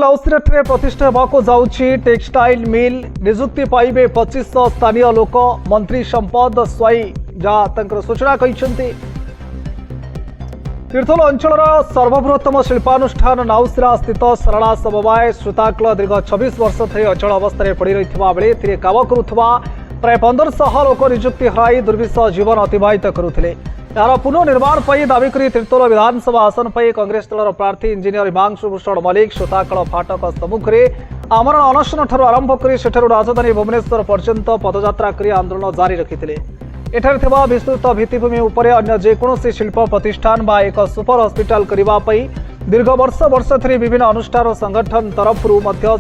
नाउसीराट प्रतिष्ठा होगा जाऊँगी टेक्सटाइल मिल निजुक्ति पाइबे 2500 स्थानीय लोक मंत्री संपद स्वाई जहाँ सूचना कहते तीर्थल अंचल सर्वबृहत्तम शिल्पानुष्ठान नाउसीरा स्थित सरला समवाय श्रोताकल दीर्घ 26 वर्ष धरी अचल अवस्था पड़ रही बेले काम करुवा प्राय 1500 लोक निजुक्ति हर दुर्विषह जीवन अतिवाहित करुले यार पुनर्निर्माण पर दावी कर तीर्थल विधानसभा आसन पर कांग्रेस दलर प्रार्थी इंजीनियर हिमांशु भूषण मल्लिक श्रोताकल फाटक सम्मुखें आमरण अनशन ठार आरंभ कर राजधानी भुवनेश्वर पर्यंत पदयात्रा कर आंदोलन जारी रखिते एठारे थिबा विस्तृत भित्तिभूमि उपरे अन्य जेकोसी शिल्प प्रतिष्ठान बा एक सुपर हॉस्पिटल करने दीर्घ वर्ष वर्ष धरी विभिन्न अनुष्ठान और संगठन तरफ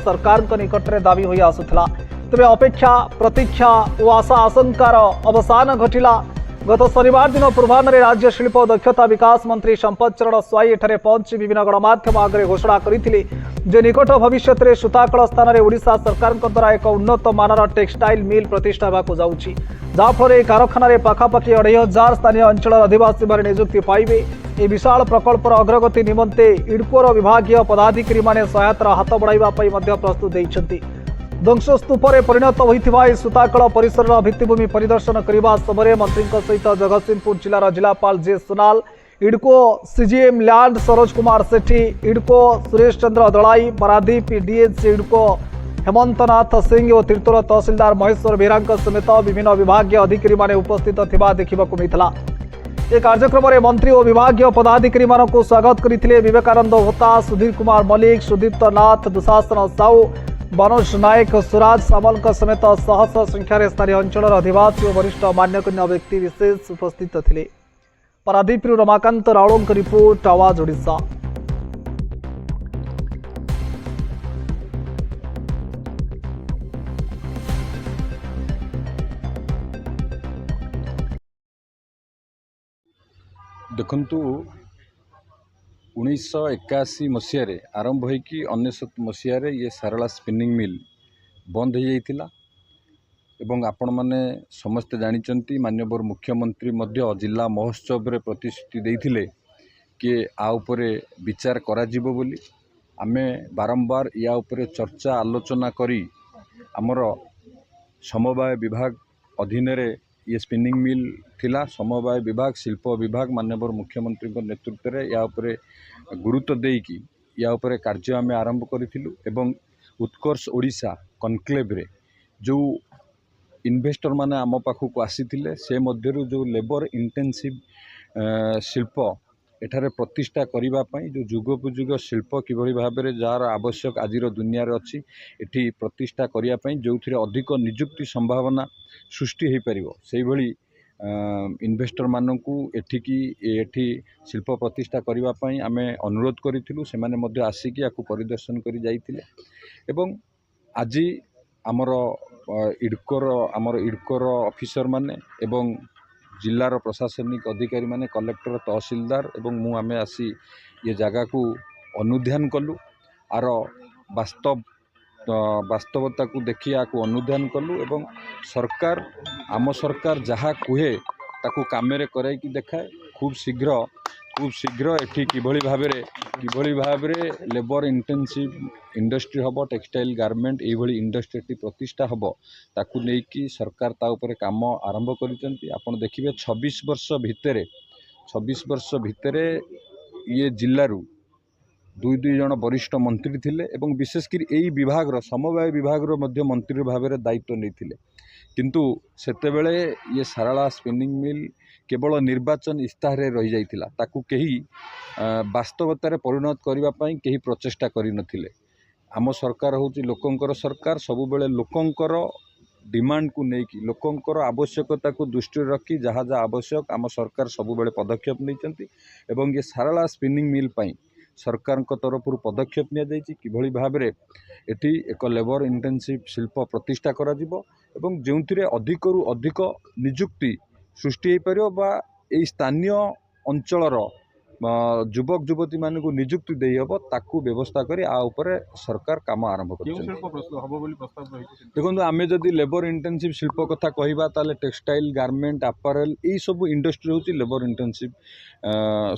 सरकार निकट में दावी हो आसुला तेज अपेक्षा प्रतीक्षा और आशा आशंकार अवसान घटिला। गत शनिवार दिन पूर्वाह्न राज्य शिल्प और दक्षता विकास मंत्री संपद चरण स्वाई एठारे पहुंची विभिन्न गणमाध्यम आगे घोषणा करते जे निकट भविष्य में सूताकल स्थान में ओडिशा सरकार द्वारा एक उन्नत मानर टेक्सटाइल मिल प्रतिष्ठा होगा जाऊँगी जहाँफल कारखाना पाखापाखि 2500 स्थानीय अंचल आदिवासी मैंने निजुक्ति पाइबे। यह विशाल प्रकल्पर अग्रगति निमंते इडकोर विभागीय पदाधिकारी मैंने सहायतार हाथ बढ़ाई प्रस्तुत होती ध्वंसस्तूपर परिणत होता सूताकल परिसर भित्तिभूमि परिदर्शन करने समय मंत्री सहित जगतसिंहपुर जिलार जिलापाल जे सोनाल इडको सीजीएम लैंड सरोज कुमार सेठी इडको सुरेश चंद्र दलाई पारादीप डीएच इडको हेमंतनाथ सिंह और तीर्थल तहसिलदार महेश्वर बेहरा समेत विभिन्न विभागीय अधिकारी माने उपस्थित थिबा देखा मिलता। ए कार्यक्रम में मंत्री और विभागीय पदाधिकारी मानक स्वागत करते विवेकानंद होता सुधीर कुमार मल्लिक सुदीप्त नाथ दुशासन साहू मनोज नायक सुराज सामल समेत शह शह संख्यार स्थानीय अंचल आदिवासी और वरिष्ठ मान्यगण्य व्यक्ति विशेष उपस्थित थे। पारादीप रमाकांत रावलों की रिपोर्ट आवाज ओडिशा। देखंतु 1981 मसीह आरंभ होइकी 19 मसीह ये सारला स्पिनिंग मिल बंद हो जाइतिला एवं आपण माने समस्त जानिचंती माननीय मुख्यमंत्री मध्य जिला महोत्सव रे प्रतिश्रुति देइथिले कि आ उपरे विचार करा जिवो बोली आमे बारंबार या उपरे चर्चा आलोचना करी हमर समवाय विभाग अधीन रे ये स्पिनिंग मिल थिला। समवाय विभाग शिल्प विभाग माननीय मुख्यमंत्री नेतृत्व में या उपरे गुरुत्व देकी या उपरे कार्य आम आरंभ करूँ एवं उत्कर्ष ओडिशा कनक्लेव रे जो इन्वेस्टर माने आम पाखक आसीथिले से मध्यरु जो लेबर इंटेंसिव शिल्प एठारे प्रतिष्ठा करिबा पई जो जुगोपजुग शिल्प किभली भाव में जार आवश्यक आजिर दुनिया रे अछि एठी प्रतिष्ठा करिया पई जोथिरे अधिक नियुक्ति संभावना सृष्टि हो पारिबो सेही भली इन्वेस्टर मानकू एठी शिल्प प्रतिष्ठा करिबा पई आमे अनुरोध करिथिलु सेमाने मध्य आसिकी याकू परिदर्शन करि जाइथिले एवं आजी आमर इडकोर ऑफिसर माने एवं जिलार प्रशासनिक अधिकारी माने कलेक्टर तहसीलदार एवं मु आमे आसी ये जगह को अनुध्यान कलु आर वास्तवता को देखी को अनुध्यान कलु एवं सरकार आम सरकार जहाँ कहे ताकू कामेरे कराई की देखाए खूब शीघ्र एठी किभली भाव रे लेबर इंटेंसिव इंडस्ट्री हम टेक्सटाइल गारमेंट ये इंडस्ट्री प्रतिष्ठा हम ताकू लेकी सरकार ता उपरे काम आरंभ करिसेंती। आपण देखिबे 26 वर्ष भितरे ये जिल्लारू दुई जन वरिष्ठ मंत्री थिले एवं विशेषकर यही विभाग समवाय विभाग मध्य मंत्री भाव में दायित्व नहीं किंतु सेतेबेले ये सारला स्पिनिंग मिल केवल निर्वाचन इस्ताहार रही जाइतिला ताकू कहीं वास्तवतार परिणत करने कहीं प्रचेषा करनथिले। आम सरकार होची लोकंकर सरकार सबुबेले लोकंकर डिमांड को लेकिन लोकंकर आवश्यकता को दृष्टि रखी जहाँ जहाँ आवश्यक आम सरकार सबुबेले पदक्षेप नहीं एवं ये सारला स्पिनिंग मिल पाई सरकार तरफ पदक्षेप निभली भाव में एटी एक लेबर इंटेंसिव शिल्प प्रतिष्ठा करा जिवो एवं जो अधिकरू अधिक निजुक्ति सृष्टि हो पारिबो बा एई स्थानीय अंचलर युवक युवती मान को निजुक्ति दे हम ताकू व्यवस्था करी आ उपरे सरकार काम आरंभ कर। देखो आम जदि लेबर इंटेंसिव शिल्प कथा कहवा ताले टेक्सटाइल गारमेंट आपारेल यही सब इंडस्ट्री होची लेबर इंटेंसिव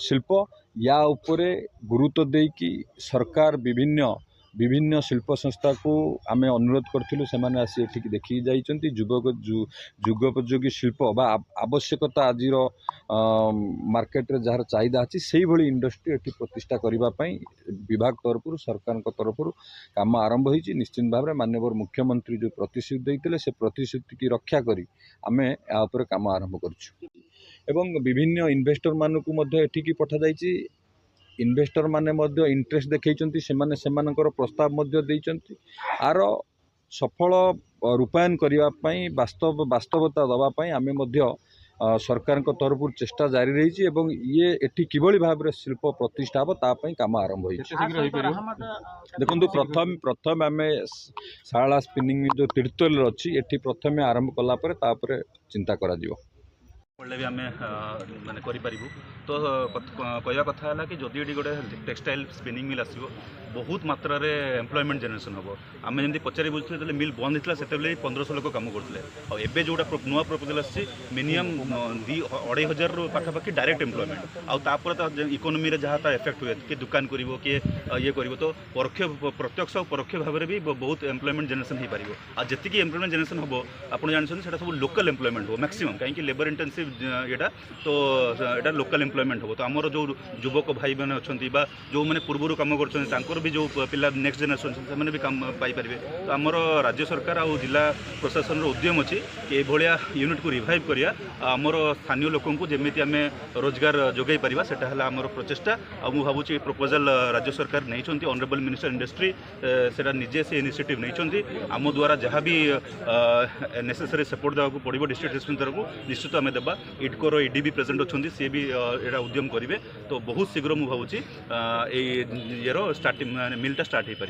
शिल्प या उपरे गुरुत्व देकी सरकार विभिन्न विभिन्न शिल्प संस्था को आम अनुरोध करूँ से आसी एठिक देखी जाइए जुगोपयोगी शिल्प बा आवश्यकता आज मार्केट जार चाहिदा अच्छी से भाई इंडस्ट्री एटी प्रतिष्ठा करने विभाग तरफ सरकार तरफ काम आरंभ होती निश्चित भाव में माननीय मुख्यमंत्री जो प्रतिश्रुति देते से प्रतिश्रुति की रक्षा करी आमे या उपर काम आरंभ करूँ एवं विभिन्न इन्वेस्टर मानक एठिकी पठा जाइए इन्वेस्टर माने मध्य इंटरेस्ट देखैछन्ति सेमाने सेमानकर प्रस्ताव मध्य दैछन्ति आर सफल रूपायन करिवा पई वास्तवता दवा पई आमे मध्य सरकार तरफ चेष्टा जारी रही एवं ये एठी किभଳି भाव रे शिल्प प्रतिष्ठा हो ता पई काम आरंभ होई देखंतु प्रथम आमे सारला स्पिनिंग मिल जो तीर्थल अछि एठी प्रथम आरंभ कला परे ता परे चिंता करा दियो भी आम माने करूँ तो कहवा कथा है कि जदि ये गोटे टेक्सटाइल स्पिनिंग मिल आसो बहुत मात्रा रे एम्प्लॉयमेंट जनरेशन हम आम जमी पचारि बुझे मिल बंद होता से 1500 लोक कम करते जोटा नुआ प्रपोजल आसी मिनिमम 2500 पाखापाखि डायरेक्ट एम्प्लॉयमेंट आउर इकोनोमी जहाँ एफेक्ट हुए किए दुकान कर किए ये कर तो प्रत्यक्ष और परोक्ष भाव में भी बहुत एम्प्लॉयमेंट जनरेशन हो पार आती एम्प्लॉयमेंट जनरेशन हम आप जानते हैं सब लोकल एम्प्लॉयमेंट हो मैक्सिमम कहीं लेबर इंटेंसिव यहाँ तो यहाँ लोकल एम्प्लॉयमेंट हो तो आमर जो युवक भाई मैंने अच्छा जो मैंने पूर्व कम कर भी जो पिला नेक्स्ट जनरेशन से भी काम पाइपर तो आमर राज्य सरकार और जिला प्रशासन उद्यम अच्छी कि यह यूनिट को रिवाइव करिया आमर स्थानीय लोकों को जमी आम रोजगार जोगाई पारिबा सेटा हला आमर प्रचेष्टा आ मु भावुची प्रपोजल राज्य सरकार नहीं ऑनरेबल मिनिस्टर इंडस्ट्री सेटा निजे से इनिशिएटिव नहीं आम द्वारा जहाँ भी नेसेसरी सपोर्ट देवा पड़ो डिस्ट्रिक्ट एसपी तरफ निश्चित आम देवा इडकोर इडी भी प्रेजेंट अच्छा सी भी यहाँ उद्यम करेंगे तो बहुत शीघ्र मुझे भावुची ये स्टार्टिंग मिलटा स्टार्ट हो पार।